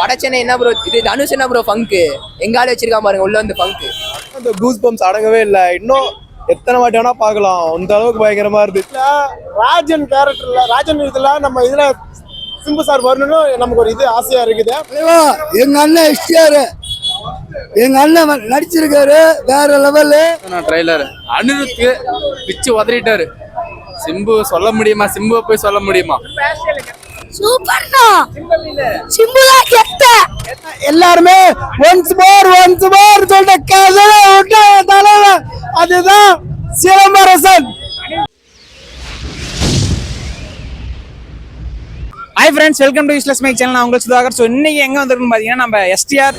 வடச்சென்னை என்ன ப்ரோ இது தனுஷ் என்ன ப்ரோ ஃபங்கு எங்கால வச்சிருக்கான் பாருங்க உள்ள வந்து ஃபங்கு. அந்த கூஸ் பம்ப்ஸ் அடங்கவே இல்லை. இன்னும் எத்தனை வாட்டி வேணா பார்க்கலாம், அந்த அளவுக்கு பயங்கரமா இருக்கு. ராஜன் கேரக்டர்ல ராஜன் இதுல நம்ம இதுல சிம்பு சார் வரணும்னு நமக்கு ஒரு இது ஆசையா இருக்குது. எங்க அண்ணன் எஸ்டிஆர் எங்க அண்ணன் நடிச்சிருக்காரு வேற லெவலு. ட்ரைலர் அனிருத் பிச்சு உதறிட்டாரு. சிம்பு சொல்ல முடியுமா? சிம்புவை போய் சொல்ல முடியுமா? சூப்பர்ண்ணா சிம்புலா கெட்ட எல்லாருமே ஒன்ஸ் மோர் சொல்ற கதலை விட்ட தலைவன் அதுதான் Silambarasan. Hi friends, welcome to useless mic channel. நான் உங்களுக்கு சுதாகர். ஸோ இன்னைக்கு எங்கே வந்திருக்குன்னு பார்த்தீங்கன்னா, நம்ம எஸ்டிஆர்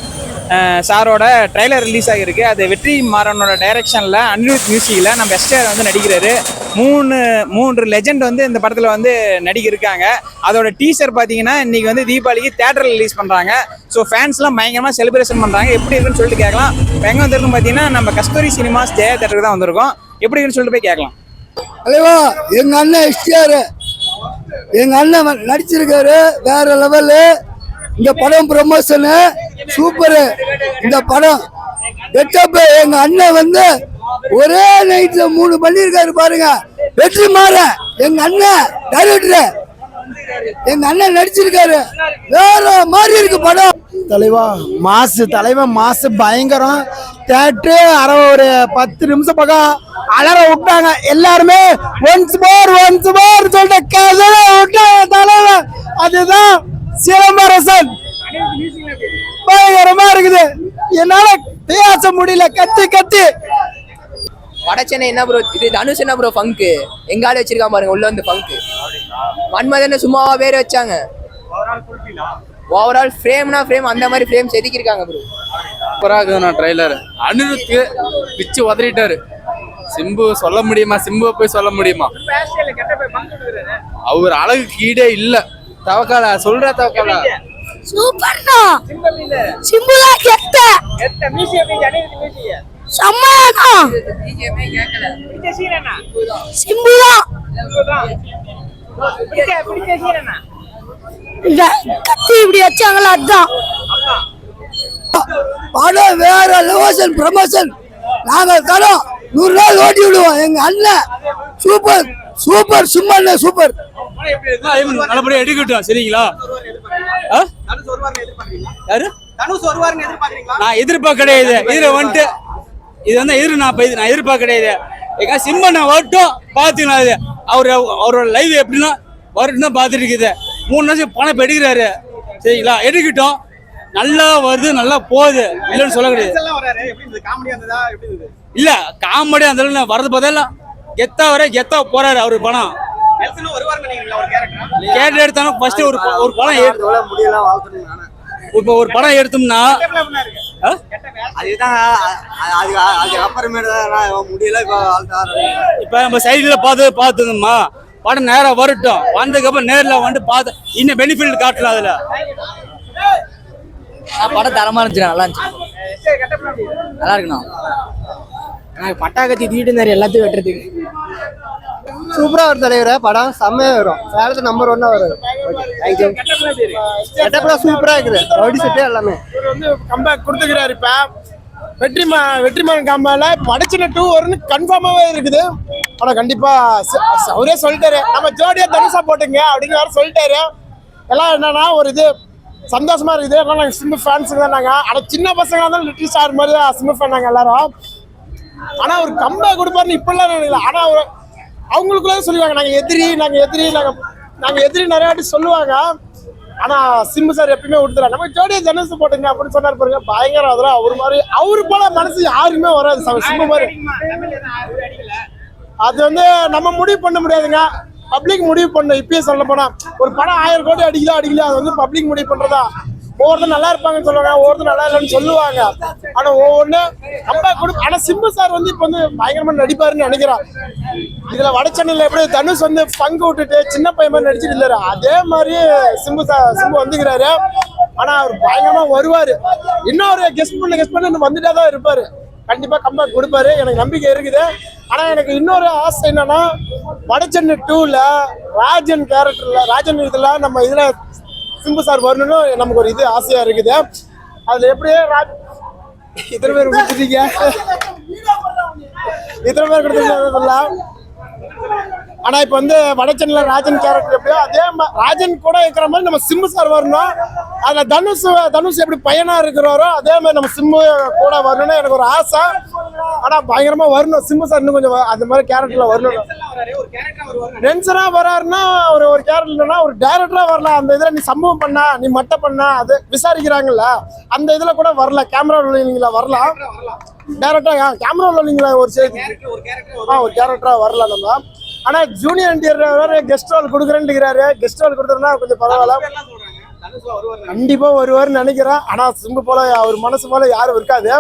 சாரோட ட்ரைலர் ரிலீஸ் ஆகிருக்கு. அது வெற்றி மாறனோட டைரக்ஷனில் அனிருத் மியூசிக்கில் நம்ம எஸ்டிஆர் வந்து நடிக்கிறாரு. மூன்று லெஜெண்ட் வந்து இந்த படத்தில் வந்து நடிக்கிருக்காங்க. அதோட டீசர் பார்த்தீங்கன்னா இன்னைக்கு வந்து தீபாவளிக்கு தேட்டரில் ரிலீஸ் பண்ணுறாங்க. ஸோ ஃபேன்ஸ்லாம் பயங்கரமாக செலிப்ரேஷன் பண்ணுறாங்க. எப்படி இருக்குன்னு சொல்லிட்டு கேட்கலாம். இப்போ எங்கே வந்திருக்குன்னு பார்த்தீங்கன்னா, நம்ம கஸ்தூரி சினிமாஸ் ஜெயா தேட்டருக்கு தான் வந்திருக்கோம். எப்படி இருக்குன்னு சொல்லிட்டு போய் கேட்கலாம். அலைவா எங்க அண்ணன் எஸ்டிஆர் எங்க அண்ணன் நடிச்சிருக்காரு வேற லெவலு. இந்த படம் ப்ரமோஷனு சூப்பரு. இந்த படம் கெட்டப்பு எங்க அண்ணன் வந்து ஒரே நைட்ல 3 பண்ணிருக்காரு பாருங்க. வெற்றி மாற எங்க அண்ணன் டைரக்டர் எங்க அண்ணன் நடிச்சிருக்காரு வேற மாதிரி இருக்கு படம். தலைவன் மாசு பயங்கரம். தேட்டரு ஒரு 10 நிமிஷம் பக்கம் அலற விட்டாங்க. எல்லாருமே ஒன்ஸ் மோர் சொல்ற கதலை விட்ட தலைவன் அதுதான் சிலம்பரசன். பயங்கரமா இருக்குது. என்னால பேச முடியல, கத்தி. வடச்சென்னை என்ன ப்ரோ இது தனுஷ் என்ன ப்ரோ ஃபங்கு எங்கால வச்சிருக்கான் பாருங்க உள்ள வந்து ஃபங்கு. மன்மதன சும்மாவா பேர் வச்சாங்க. ஓவரால் ஃப்ரேம்னா ஃப்ரேம் அந்த மாதிரி ஃப்ரேம் செதுக்கிருக்காங்க ப்ரோ. சூப்பராக இருக்குதுண்ணா ட்ரைலர். அனிருத் பிச்சு உதறிட்டாரு. சிம்பு சொல்ல முடியுமா? சிம்புவை போய் சொல்ல முடியுமா? அவர் அழகுக்கு ஈடே இல்ல. தவக்கால சொல்ற தவக்கால சூப்பர்ண்ணா சிம்புலா கெட்ட சம்மாண்ணா சிம்புலா கத்தி இப்படி வச்சாங்களா அதுதான் படம் வேற லெவல் ப்ரமோஷன். நாங்க தரோம் 100 நாள் ஓட்டி விடுவோம். எங்க அண்ணன் சூப்பர் சும்மா சூப்பர். நல்லபடியா எடுக்கட்டும். சரிங்களா? நான் எதிர்பார்க்க கிடையாது. இதுல வந்துட்டு இது வந்து நான் எதிர்பார்க்க கிடையாது. சிம்பனை வரட்டும் பாத்துக்கலாம். அது அவரோட லைவ் எப்படின்னா வரட்டும் தான் பாத்துட்டு இருக்குது. 3 வருஷம் பணம் இப்ப எடுக்கிறாரு. சரிங்களா? எடுக்கட்டும். நல்லா வருது, நல்லா போகுது, இல்லைன்னு சொல்ல கிடையாது. இல்ல காமெடி அந்த அளவுக்கு வரது பார்த்தா கெத்தா போறாரு. அவரு பணம் கேரக்டர் எடுத்தாலும் ஃபர்ஸ்ட் ஒரு படம் இப்போ ஒரு படம் எடுத்தோம்னா இப்ப நம்ம சைடுல பார்த்துமா படம் நேரம் வரட்டும். வந்ததுக்கப்புறம் நேரில் வந்து பார்த்து இன்னும் பெனிஃபிட் காட்டலாம். அதுல படம் தரமா இருந்துச்சு, நல்லா இருந்துச்சு, நல்லா இருக்குண்ணா. எனக்கு பட்டாக்கத்தி தீட்டு நிறைய எல்லாத்தையும் வெட்டுறதுக்கு சூப்பரா வரும் தலைவர. படம் செம்மையா வரும். சேலத்து நம்பர் 1 வரும். சூப்பரா இருக்குது. ரவுடி செட்டு எல்லாமே வந்து கம்பேக் கொடுத்துக்கிறாரு. இப்ப வெற்றிமாறன் காம்பால படச்சின 2 வரும்னு கன்ஃபார்மாவே இருக்குது. ஆனா கண்டிப்பா அவரே சொல்லிட்டாரு, நம்ம ஜோடியா தனுஷா போட்டுங்க அப்படின்னு வேற சொல்லிட்டாரு. எல்லாம் என்னன்னா ஒரு இது சந்தோஷமா இருக்குது. எல்லாம் நாங்கள் சிம்பு ஃபேன்ஸுங்க தான். நாங்கள் ஆனால் சின்ன பசங்க தான் லிட்டில் ஸ்டார் மாதிரி சிம்பு ஃபேன் நாங்கள் எல்லாரும். ஆனால் அவர் கம்பேக் கொடுப்பாருன்னு இப்பெல்லாம் நினைக்கல. ஆனால் அவர் அவங்களுக்குள்ளே சொல்லுவாங்க நாங்கள் எதிரி நிறைய வாட்டி சொல்லுவாங்க. ஆனால் சிம்பு சார் எப்பயுமே விட்டுறாரு. நம்ம ஜோடியா தனுஷ் போட்டுங்க அப்படின்னு சொன்னார் பாருங்க. பயங்கரம். அதெல்லாம் அவரு போல மனசு யாருமே வராது சிம்பு மாதிரி. அது வந்து நம்ம முடிவு பண்ண முடியாதுங்க. பப்ளிக் முடிவு பண்ண. இப்பயே சொல்ல போனா ஒரு படம் 1000 கோடி அடிக்கல அது வந்து பப்ளிக் முடிவு பண்றதா. ஒவ்வொருத்தரும் நல்லா இருப்பாங்கன்னு சொல்லுவாங்க, ஒவ்வொருத்தரும் நல்லா இல்லைன்னு சொல்லுவாங்க. ஆனா ஒவ்வொன்னு கம்பேக் கொடுக்கும். ஆனா சிம்பு சார் வந்து இப்ப வந்து பயங்கரமா நடிப்பாருன்னு நினைக்கிறான். இதுல வடச்சென்னையில எப்படி தனுஷ் வந்து பங்கு விட்டுட்டு சின்ன பையன் மாதிரி நடிச்சுட்டு இல்லையா, அதே மாதிரி சிம்பு வந்துக்கிறாரு. ஆனா அவர் பயங்கரமா வருவாரு. இன்னொரு கெஸ்ட் பண்ண வந்துட்டே தான் இருப்பாரு. கண்டிப்பா கம்பேக் கொடுப்பாரு, எனக்கு நம்பிக்கை இருக்குது. ஆனா எனக்கு இன்னொரு ஆசை என்னன்னா, வடச்சென்னை 2ல ராஜன் கேரக்டர்ல ராஜன் இதுல நம்ம இதுல சிம்பு சார் வரணும்னு நமக்கு ஒரு இது ஆசையா இருக்குது. அதுல எப்படியே இத்தனை பேர் கொடுத்துட்டீங்க, இத்தனை பேர் கொடுத்துருக்கீங்க. ஆனா இப்ப வந்து வடச்சென்னையில ராஜன் கேரக்டர் எப்படியோ அதே ராஜன் கூட இருக்கிற மாதிரி நம்ம சிம்பு சார் வரணும். அதுல தனுஷ் எப்படி பையனா இருக்கிறாரோ அதே மாதிரி நம்ம சிம்பு கூட வரணும்னு எனக்கு ஒரு ஆசை. ஆனா பயங்கரமா வரணும் சிம்பு சார், இன்னும் கொஞ்சம் அந்த மாதிரி கேரக்டர்ல வரணும். நென்சனா வராருன்னா ஒரு கேரக்டர்னா ஒரு டைரக்டரா வரலாம். அந்த இதுல நீ சம்பவம் பண்ணா, நீ மட்டை பண்ணா, அது விசாரிக்கிறாங்கல்ல, அந்த இதுல கூட வரல. கேமரா ரோலிங்ல வரலாம், டைரக்டா கேமரா ரோலிங்ல ஒரு கேரக்டரா வரல நம்ம. ஆனா ஜூனியர் என்டிஆர் வேற கெஸ்ட் ரோல் கொடுக்குறேன்னு கெஸ்ட் ரோல் கொடுத்தா கொஞ்சம் பரவாயில்ல. கண்டிப்பா வருவாருன்னு நினைக்கிறேன். ஆனா சிம்பு போல அவர் மனசு போல யாரும் இருக்காது.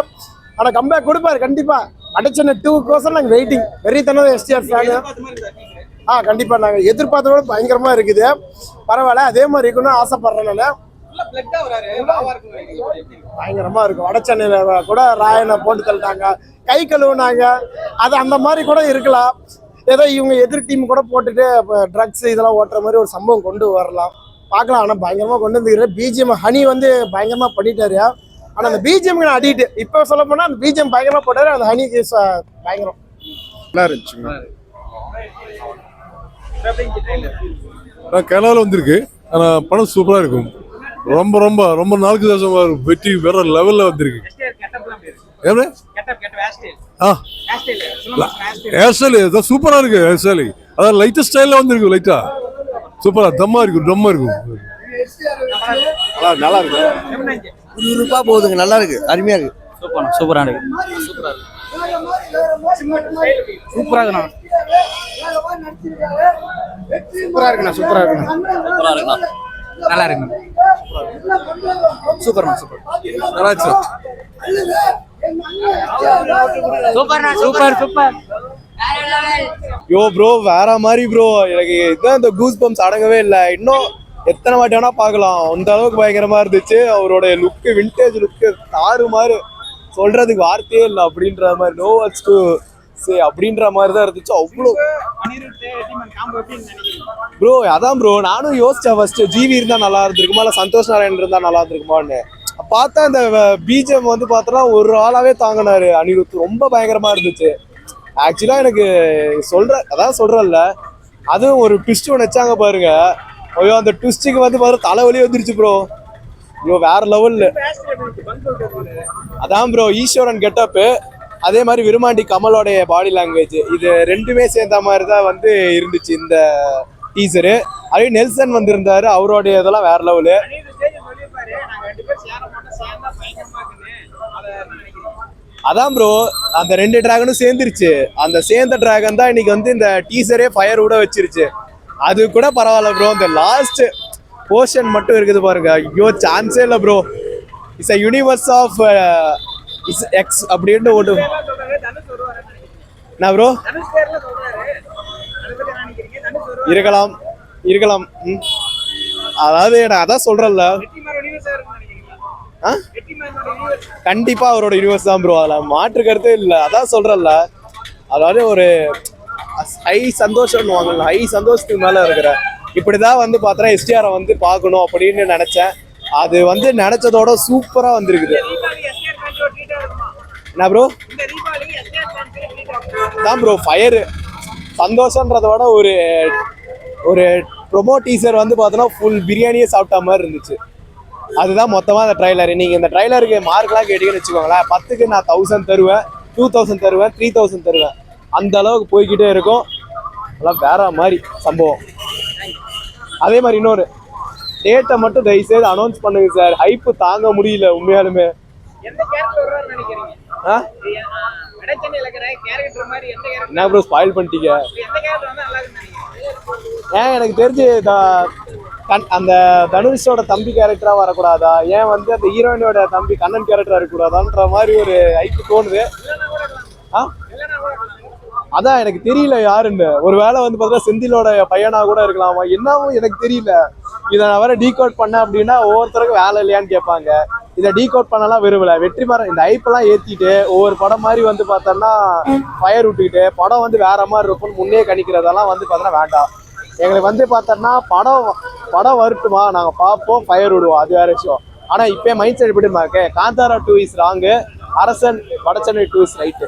ஆனா கம்பேக் கொடுப்பாரு கண்டிப்பா. வடச்சென்னை 2 நாங்க வெயிட்டிங், வெறித்தனம் எஸ்டிஆர் ஃபேன். கண்டிப்பா நாங்க எதிர்பார்த்தோட பயங்கரமா இருக்குது. பரவாயில்ல, அதே மாதிரி இருக்கணும்னு ஆசைப்படுறேன் நான். பயங்கரமா இருக்கும். வடச்சென்னையில கூட ராயனை போட்டு தள்ளிட்டாங்க, கை கழுவுனாங்க. அது அந்த மாதிரி கூட இருக்கலாம். ஏதோ இவங்க எதிர் டீம் கூட போட்டுட்டு ட்ரக்ஸ் இதெல்லாம் ஓட்டுற மாதிரி ஒரு சம்பவம் கொண்டு வரலாம், பார்க்கலாம். ஆனால் பயங்கரமா கொண்டு வந்துக்கிறேன். பிஜிஎம் ஹனி வந்து பயங்கரமா பண்ணிட்டாரு. ஆனால் அந்த பிஜிஎம் நான் அடிட்டு இப்போ சொல்ல போனா அந்த பிஜிஎம் பயங்கரமா போட்டாரு. அந்த ஹனிக்கு பயங்கரம் நல்லா இருந்துச்சுங்க. கேரளாவில் வந்திருக்கு. ஆனால் படம் சூப்பராக இருக்கும். ரொம்ப ரொம்ப ரொம்ப நாளுக்கு தான் வெற்றி வேற லெவலில் வந்திருக்கு. ஹேர் ஸ்டைல் சூப்பரா இருக்கு. ஹேர் ஸ்டைல் அதான் லைட்டஸ்ட் ஸ்டைல்ல வந்திருக்கு. லைட்டா சூப்பரா தம்மா இருக்கும், ட்ரம்மா இருக்கும். நல்லா இருக்கு. விறுவிறுப்பா போகுதுங்க, நல்லா இருக்கு, அருமையா இருக்கு. சூப்பரா இருக்கு. சூப்பரா இருக்குண்ணா. சூப்பரா இருக்குண்ணா. நல்லா இருக்கு. சூப்பர்ண்ணா, சூப்பர். நல்லா இருந்துச்சு. சூப்பர். யோ ப்ரோ வேற மாதிரி ப்ரோ. எனக்கு இதுதான் இந்த கூஸ் பம்ப்ஸ் அடங்கவே இல்லை. இன்னும் எத்தனை வாட்டி வேணா பார்க்கலாம், அந்த அளவுக்கு பயங்கரமா இருந்துச்சு. அவரோட லுக்கு, விண்டேஜ் லுக்கு தாறு மாதிரி, சொல்றதுக்கு வார்த்தையே இல்லை அப்படின்ற மாதிரி. நோ வேர்ட்ஸ் டு சே அப்படின்ற மாதிரி தான் இருந்துச்சு. அவ்வளோ ப்ரோ. அதான் ப்ரோ நானும் யோசிச்சேன் ஃபர்ஸ்ட், ஜிவி இருந்தா நல்லா இருந்திருக்குமா இல்லை சந்தோஷ் நாராயண் இருந்தா நல்லா இருந்திருக்குமான்னு. பார்த்தா இந்த பிஜிஎம் வந்து பார்த்தோன்னா ஒரு ஆளாவே தாங்கினாரு அனிருத். ரொம்ப பயங்கரமா இருந்துச்சு. ஆக்சுவலா எனக்கு அதான் சொல்றேன்ல, அதுவும் ஒரு ட்விஸ்ட் ஒன்று வச்சாங்க பாருங்க. ஐயோ அந்த ட்விஸ்ட்டுக்கு வந்து பாரு தலைவலி வந்துருச்சு ப்ரோ. ஐயோ வேற லெவல்ல. அதான் ப்ரோ ஈஸ்வரன் கெட்டப்பு, அதே மாதிரி விருமாண்டி கமலோடைய பாடி லாங்குவேஜ், இது ரெண்டுமே சேர்ந்த மாதிரி தான் வந்து இருந்துச்சு இந்த டீசரு. அதே நெல்சன் வந்திருந்தாரு, அவருடைய இதெல்லாம் வேற லெவலு. அதான் ப்ரோ அந்த 2 டிராகனும் சேர்ந்துருச்சு. அந்த சேர்ந்த டிராகன் தான் இன்னைக்கு வந்து இந்த டீசரே ஃபயர் விட வச்சிருச்சு. அது கூட பரவாயில்ல ப்ரோ. இந்த லாஸ்ட் போர்ஷன் மட்டும் இருக்குது பாருங்க, ஐயோ சான்ஸே இல்லை bro. It's a universe of is x அப்படின்னு ஒன்று. என்ன ப்ரோ இருக்கலாம். அதாவது நான் அதான் சொல்றேன்ல, கண்டிப்பா அவரோட யூனிவர்ஸ் தான் ப்ரோ, அதில் மாற்று கருத்தே இல்லை. அதான் சொல்றேன்ல, அதாவது ஒரு ஹை சந்தோஷம், ஹை சந்தோஷத்துக்கு மேல இருக்கிற இப்படிதான் வந்து பார்த்தா எஸ்டிஆரை வந்து பார்க்கணும் அப்படின்னு நினைச்சேன். அது வந்து நினைச்சதோட சூப்பரா வந்திருக்குது. என்ன ப்ரோ தான் ப்ரோ ஃபயர் சந்தோஷன்றதோட ஒரு ப்ரொமோ டீசர் வந்து பார்த்தோன்னா ஃபுல் பிரியாணியே சாப்பிட்ட மாதிரி இருந்துச்சு. அதுதான் மொத்தமாக அந்த ட்ரைலர். நீங்கள் இந்த ட்ரைலருக்கு மார்க்லாம் கேட்டீங்கன்னு வச்சுக்கோங்களேன், 10க்கு நான் 1000 தருவேன், 2000 தருவேன், 3000 தருவேன். அந்த அளவுக்கு போய்கிட்டே இருக்கும். அதெல்லாம் வேற மாதிரி சம்பவம். அதே மாதிரி இன்னொரு டேட்டை மட்டும் தயவுசெய்து அனௌன்ஸ் பண்ணுங்க சார், ஹைப்பு தாங்க முடியல உண்மையாலுமே. என்ன ப்ரோ ஸ்பாயில் பண்ணிட்டீங்க? ஏன் எனக்கு தெரிஞ்சு அந்த தனுஷோட தம்பி கேரக்டரா வரக்கூடாதா, ஏன் வந்து அந்த ஹீரோயினோட தம்பி கண்ணன் கேரக்டரா இருக்கக்கூடாதான்ற மாதிரி ஒரு ஹைப்பு தோணுது. அதான் எனக்கு தெரியல யாருன்னு. ஒரு வேளை வந்து பார்த்தா செந்திலோட பையனா கூட இருக்கலாமா, என்னவும் எனக்கு தெரியல. இதை நான் வேற டீகோட் பண்ணேன் அப்படின்னா ஒவ்வொருத்தருக்கும் வேலை இல்லையான்னு கேட்பாங்க. இதை டீகோட் பண்ணலாம் விரும்பல. வெற்றிமாறன் இந்த ஹைப்பெல்லாம் ஏற்றிட்டு ஒவ்வொரு படம் மாதிரி வந்து பார்த்தோன்னா ஃபயர் விட்டுக்கிட்டு படம் வந்து வேற மாதிரி இருக்கும்னு முன்னே கணிக்கிறதெல்லாம் வந்து பார்த்தோன்னா வேண்டாம். எங்களுக்கு வந்து பார்த்தோம்னா படம் வரட்டுமா நாங்கள் பார்ப்போம், ஃபயர் விடுவோம், அது வேற விஷயம். ஆனால் இப்போ மைண்ட் செட் எப்படி இருக்கு, காந்தாரா 2 இஸ் ராங்கு, அரசன் வடச்சென்னை 2 இஸ் ரைட்டு.